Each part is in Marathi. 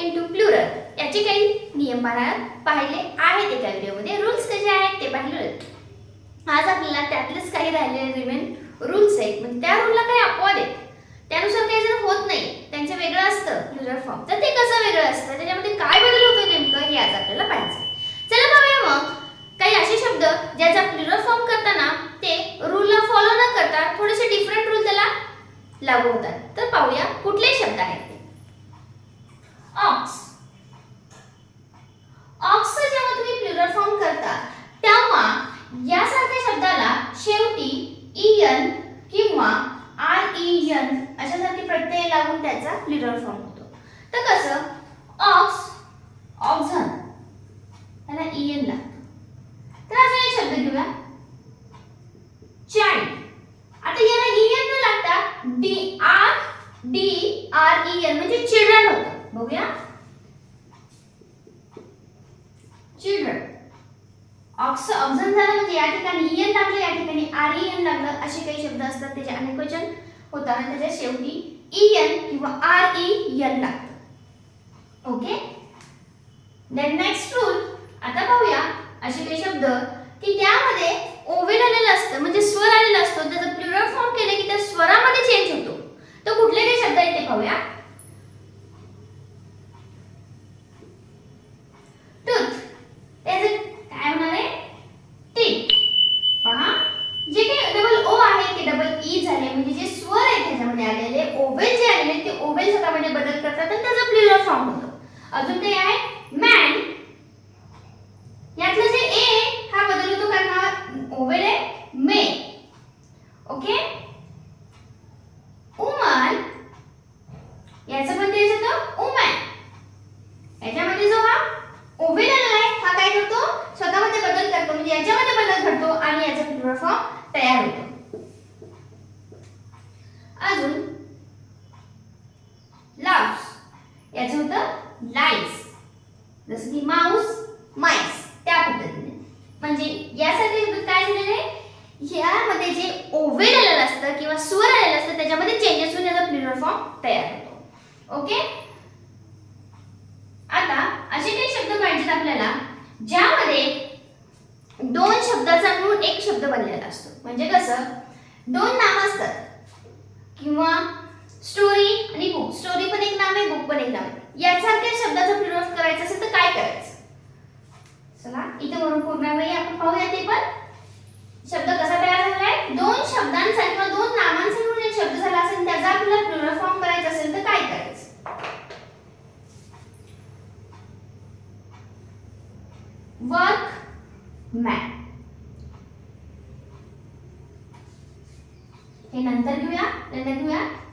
इंटू प्लुरल याचे काही नियम पाहिले आहेत एका व्हिडिओमध्ये. रूल्स कसे आहेत ते पाहिले. आज आपल्याला त्यातलेच काही राहिलेले रिमेन रूल्स आहेत, म्हणजे त्या रूलला काही अपवाद आहेत, त्यानुसार काही जर होत नाही, त्यांचं वेगळं असतं प्लुरल फॉर्म, तर ते कसं वेगळं असतं, त्याच्यामध्ये काय बदल होतो नेमकं हे आज आपल्याला पाहायचं. चला पाहूया मग काही असे शब्द ज्याचा प्लुरल फॉर्म करताना ते रूलला फॉलो न करता थोडेसे डिफरंट रूल त्याला लागू होतात. तर पाहूया कुठले शब्द आहेत ते. ऑक्स. ऑक्स जेव्हा तुम्ही प्लुरल फॉर्म करता तेव्हा यासारख्या शब्दाला शेवटी en किंवा ren अशासारखे प्रत्यय लागून त्याचा प्लुरल फॉर्म होतो. तर कसं ऑक्स, ऑक्झन याला en लागतो. तर अजून एक शब्द घेऊया चाइल्ड. आता याला en न लागता ren म्हणजे चिल्ड्रन होतं. बघूया चिल्ड्रन. ऑक्स ऑक्झन झालं म्हणजे या ठिकाणी en लागलं, या ठिकाणी ren लागलं. असे काही शब्द असतात त्याचे अनेकवचन होतात आणि त्याच्या शेवटी en किंवा ren लागतं. ओके. देन नेक्स्ट रूल आता पाहूया असे काही शब्द की त्यामध्ये ओवेल आलेलं असतं, म्हणजे स्वर आलेला असतो, त्याचा प्लुरल फॉर्म केले की त्या स्वरामध्ये चेंज होतो. तर कुठले काही शब्द आहेत ते पाहूया. टूथ त्याचे काय होणार आहे टीथ. पहा जे काही डबल ओ आहे ते डबल ई झाले, म्हणजे जे स्वर आहेत त्याच्यामध्ये आलेले ओवेल जे आलेले ते ओवेल स्वतःमध्ये बदल करतात आणि त्याचा प्लुरल फॉर्म होतो. अजून ते आहे मॅन. यातलं जे ए हा बदल होतो कारण हा ओवेल आहे मे. ओके. वुमन याचं पण तेच होतं वुमन. याच्यामध्ये जो हा ओवेल आलेला आहे हा काय करतो स्वतःमध्ये बदल करतो, म्हणजे याच्यामध्ये बदल घडतो आणि याचा प्लुरल फॉर्म तयार होतो. अजून लाव्स याचं होतं लाईस, जसं की माऊस माईस त्या पद्धतीने. म्हणजे यासाठी काय झालेले यामध्ये जे ओवेल आलेलं असतं किंवा स्वर आलेलं असतं त्याच्यामध्ये चेंजेस होऊन याचा प्लुरल फॉर्म तयार होतो. ओके. आता असे काही शब्द पाहिजेत आपल्याला ज्यामध्ये दोन शब्दाचा मिळून एक शब्द बनलेला असतो. म्हणजे कसं दोन नाम असतात किंवा स्टोरी आणि बुक. स्टोरी पण एक नाम आहे, बुक पण एक नाम आहे. यासारख्या शब्दाचा प्लुरल करायचं असेल तर काय करायचं. चला इथे वरून पूर्ण वेळी आपण पाहूया ते पण शब्द कसा तयार झालाय. दोन शब्दांचा किंवा दोन नामांचा मिळून एक शब्द झाला असेल त्याचा आपल्याला प्लुरल फॉर्म करायचा असेल तर काय करायचं. Work man. हे नंतर घेऊया.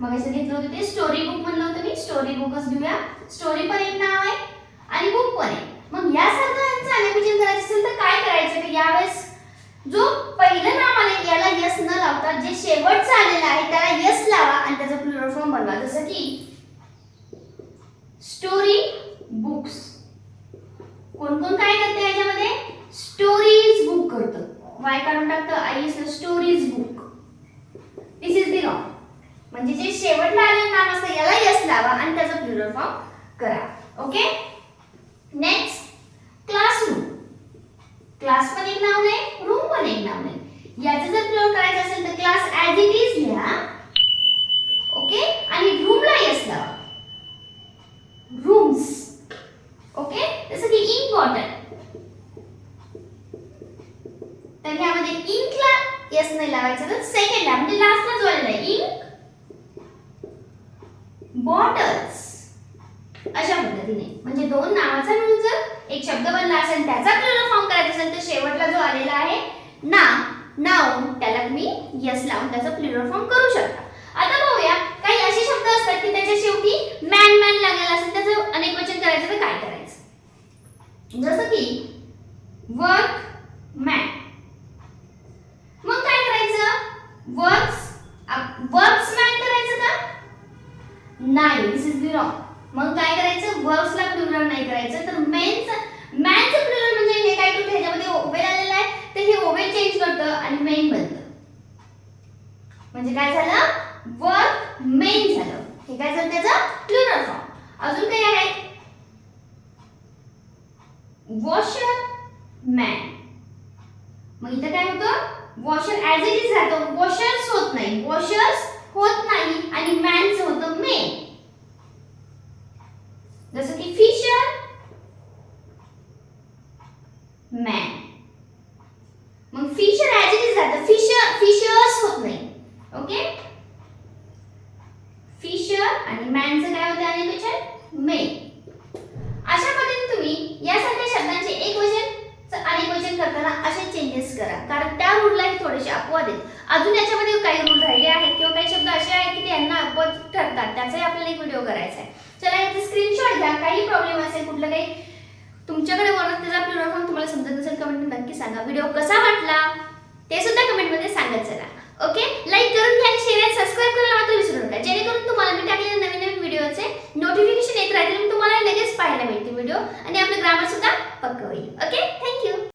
मग असं घेतलं होतं ते स्टोरी बुक म्हणलं होतं मी. स्टोरी बुकच घेऊया. स्टोरी पण एक नाव आहे आणि बुक पण आहे. मग यासारखं यांचं अनेकवचन करायचं असेल तर काय करायचं की यावेळेस जो पहिलं नाम आले याला यस न लावता जे शेवटचं आलेलं आहे त्याला यस लावा आणि त्याचा प्लुरल फॉर्म बनवा. जसं की स्टोरी बुक्स. कोण कोण काय करते याच्यामध्ये स्टोरीज बुक करतं. वाय काढून टाकतं I stories book. This is the wrong. म्हणजे जे शेवटला आलेलं नाम असतं याला यस लावा आणि त्याचा प्लुरल फॉर्म करा. ओके. Next classroom. क्लास पण एक नाव नाही, रूम पण एक नाव नाही. याचं जर प्लुरल करायचं असेल तर क्लास ॲज इट इज लिहा. ओके. आणि रूमला यस लावा. रूम्स. ओके. जसं की इंक बॉटल. तर यामध्ये इंकला यस नाही लावायचं तर सेकंडला म्हणजे लास्टला जो आलेला आहे इंक बॉटल्स अशा पद्धतीने. म्हणजे दोन नावाचा मिळून जर एक शब्द बनला असेल त्याचा प्लुरल फॉर्म करायचा असेल तर शेवटला जो आलेला आहे नाउन त्याला तुम्ही यस लावून त्याचा प्लुरल फॉर्म करू शकता. आता पाहूया काही असे शब्द असतात की त्याच्या शेवटी मॅन लागलेला असेल त्याचं अनेकवचन करायचं तर काय करायचं. जसं की वर्क मॅन. मग काय करायचं वर्क्स मॅन करायचं का नाही. दिस इज द रॉंग. मग काय करायचं वर्क्सला प्लुरल नाही करायचं तर मॅनचं प्लुरल म्हणजे हे काय करतं ह्याच्यामध्ये ओवेल आलेला आहे तर हे ओवेल चेंज करतं आणि मेन बनतं. म्हणजे काय झालं वर्क मेन झालं. हे काय झालं त्याचं प्लुरल फॉर्म. अजून काय आहे वॉशर मॅन. मग इथं काय होतं वॉशर ऍज इट इज राहतो वॉशर्स होत नाही वॉशर्स होत नाही आणि मॅनच होतं मेन. जसं की फिशर मॅन. मग फिशर ऍज इट इज राहतं फिशर्स होत नाही. ओके फिशर आणि मॅनचं काय होतं आणि क्वेश्चन मेन. अशा पद्धतीने तुम्ही यासारख्या शब्दांचे एकवचन अनेकवचन करताना असे चेंजेस करा कारण त्या रूललाही थोडेसे अपवाद आहेत. अजून याच्यामध्ये काही रूल राहिले आहेत किंवा काही शब्द असे आहेत की ते यांना अपवाद ठरतात त्याचाही आपल्याला एक व्हिडिओ करायचा आहे. चला याचे स्क्रीनशॉट घ्या. काही प्रॉब्लेम असेल कुठलं काही तुमच्याकडे वरून त्याचा प्लुरल फॉर्म तुम्हाला समजत नसेल कमेंट नक्की सांगा. व्हिडिओ कसा वाटला ते सुद्धा कमेंटमध्ये सांगत चला. ओके लाईक करून घ्या आणि शेअर आणि सबस्क्राईब करायला मात्र विसरू नका जेणेकरून तुम्हाला मी टाकलेल्या नवीन नवीन व्हिडिओचे नोटिफिकेशन येत राहतील तुम्हाला लगेच पाहायला मिळतील व्हिडिओ आणि आपलं ग्रामर सुद्धा पक्क होईल. Okay thank you.